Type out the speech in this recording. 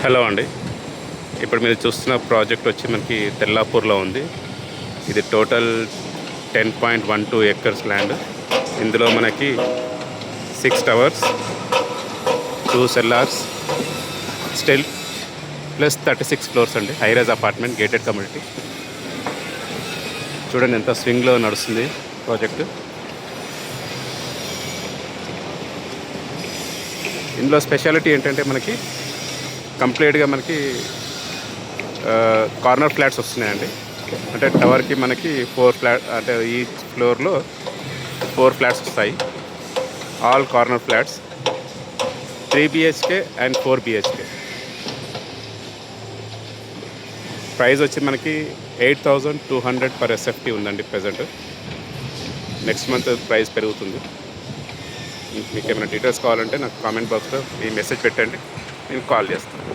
Hello అండి. ఇప్పుడు మీరు చూస్తున్న ప్రాజెక్ట్ వచ్చి మనకి తెల్లాపూర్లో ఉంది. ఇది టోటల్ 10.12 ఎకర్స్ ల్యాండ్. ఇందులో మనకి 6 towers, 2 cellars, stilt plus 36 floors అండి. High rise apartment, gated community. చూడండి ఎంత స్వింగ్లో నడుస్తుంది ప్రాజెక్టు. ఇందులో స్పెషాలిటీ ఏంటంటే మనకి కంప్లీట్గా మనకి కార్నర్ ఫ్లాట్స్ వస్తున్నాయండి. అంటే టవర్కి మనకి 4 ఫ్లాట్, అంటే ఈ ఫ్లోర్లో 4 ఫ్లాట్స్ వస్తాయి. All corner flats, 3 BHK and 4 BHK. Price వచ్చి మనకి 8,200 పర్ ఎస్ఎఫ్టీ ఉందండి ప్రజెంట్. నెక్స్ట్ మంత్ ప్రైస్ పెరుగుతుంది. మీకు ఏమైనా డీటెయిల్స్ కావాలంటే నాకు కామెంట్ బాక్స్లో ఈ మెసేజ్ పెట్టండి, నేను కాల్ చేస్తాను.